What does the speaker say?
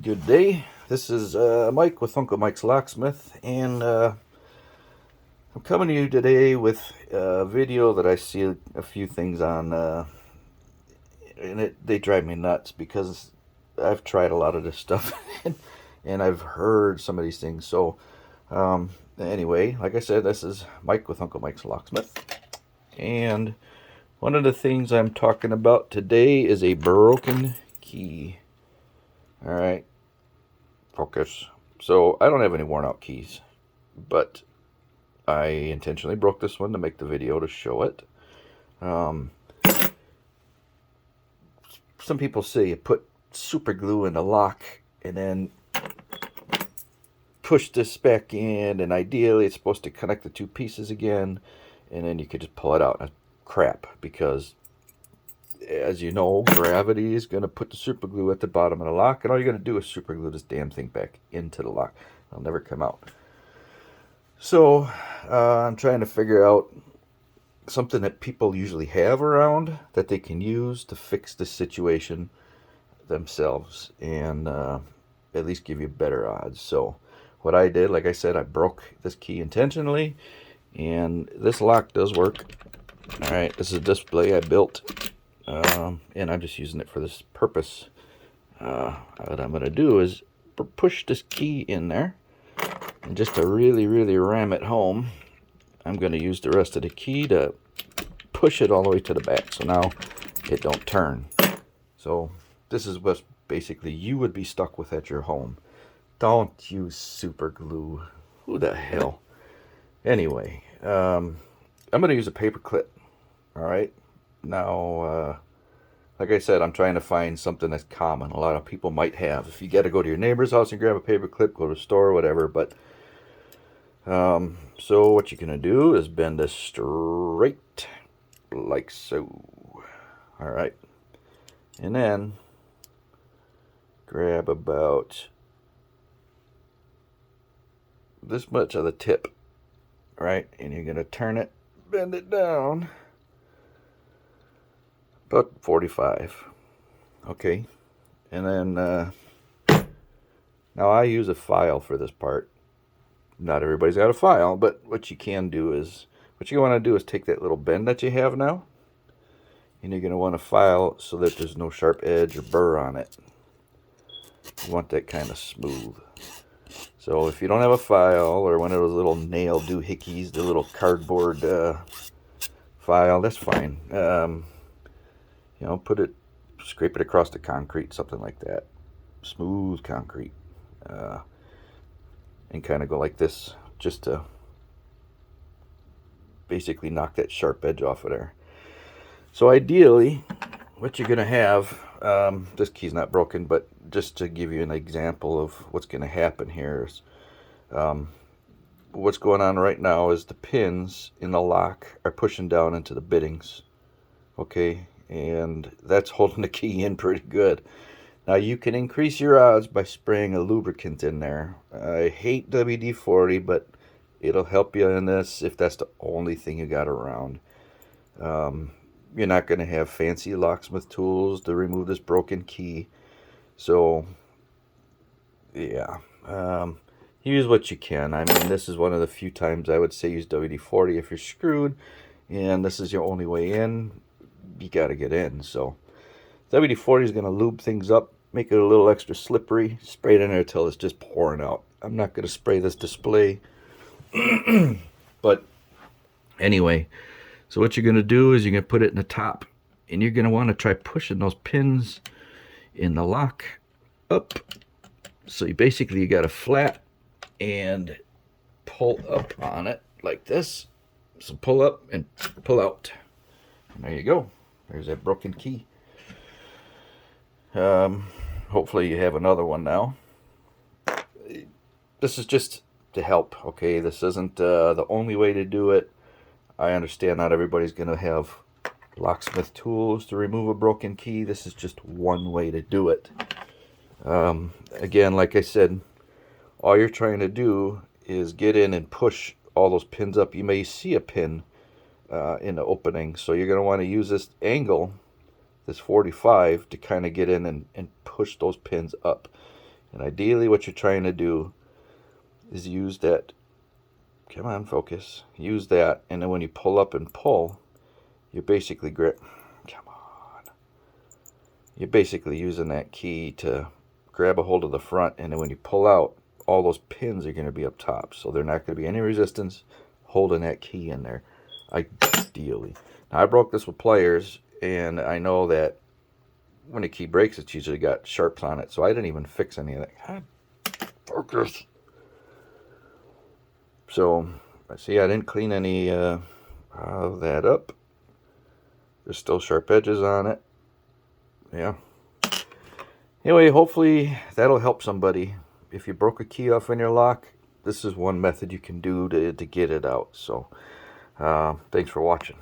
Good day. This is Mike with Uncle Mike's Locksmith, and I'm coming to you today with a video that I see a few things on, and they drive me nuts because I've tried a lot of this stuff and I've heard some of these things. So, anyway, like I said, this is Mike with Uncle Mike's Locksmith, and one of the things I'm talking about today is a broken key. All right. Focus. So I don't have any worn out keys, but I intentionally broke this one to make the video to show it. Some people say you put super glue in the lock and then push this back in, and ideally it's supposed to connect the two pieces again, and then you could just pull it out. That's crap, because as you know, gravity is going to put the super glue at the bottom of the lock, and all you're going to do is super glue this damn thing back into the lock. It'll never come out. So I'm trying to figure out something that people usually have around that they can use to fix the situation themselves, and at least give you better odds. So what I did, like I said, I broke this key intentionally, and this lock does work. All right, this is a display I built. And I'm just using it for this purpose. What I'm going to do is push this key in there, and just to really ram it home, I'm going to use the rest of the key to push it all the way to the back, so now it don't turn. So this is what basically you would be stuck with at your home. Don't use super glue. Who the hell? Anyway, I'm going to use a paper clip. All right. Now, like I said, I'm trying to find something that's common. A lot of people might have. If you got to go to your neighbor's house and grab a paper clip, go to the store or whatever. But so what you're going to do is bend this straight like so. All right. And then grab about this much of the tip. Right? And you're going to turn it, bend it down. About 45. Okay. And then now I use a file for this part. Not everybody's got a file, but what you can do is, what you want to do is take that little bend that you have now, and you're going to want to file so that there's no sharp edge or burr on it. You want that kind of smooth. So if you don't have a file, or one of those little nail doohickeys, the little cardboard file, that's fine. You know, scrape it across the concrete, something like that. Smooth concrete. And kind of go like this, just to basically knock that sharp edge off of there. So ideally, what you're going to have, this key's not broken, but just to give you an example of what's going to happen here is, what's going on right now is the pins in the lock are pushing down into the biddings. Okay. And that's holding the key in pretty good. Now you can increase your odds by spraying a lubricant in there. I hate WD-40, but it'll help you in this if that's the only thing you got around. You're not going to have fancy locksmith tools to remove this broken key. So, yeah. Use what you can. I mean, this is one of the few times I would say use WD-40 if you're screwed, and this is your only way in. You got to get in. So WD-40 is going to lube things up, make it a little extra slippery. Spray it in there until it's just pouring out. I'm not going to spray this display. But anyway, so what you're going to do is you're going to put it in the top, and you're going to want to try pushing those pins in the lock up. So you basically got to flat and pull up on it like this. So pull up and pull out. And there you go. There's that broken key. Hopefully you have another one now. This is just to help, okay? This isn't the only way to do it. I understand not everybody's going to have locksmith tools to remove a broken key. This is just one way to do it. Again, like I said, all you're trying to do is get in and push all those pins up. You may see a pin in the opening, so you're going to want to use this angle, this 45, to kind of get in and push those pins up. And ideally what you're trying to do is use that, come on, focus, use that, and then when you pull up and pull, you're basically come on, you're basically using that key to grab a hold of the front, and then when you pull out, all those pins are going to be up top, so there's not going to be any resistance holding that key in there, ideally. Now I broke this with pliers, and I know that when a key breaks, it's usually got sharps on it, so I didn't even fix any of that. God, focus. So, see, I didn't clean any of that up. There's still sharp edges on it. Yeah. Anyway, hopefully that'll help somebody. If you broke a key off in your lock, this is one method you can do to get it out. So, thanks for watching.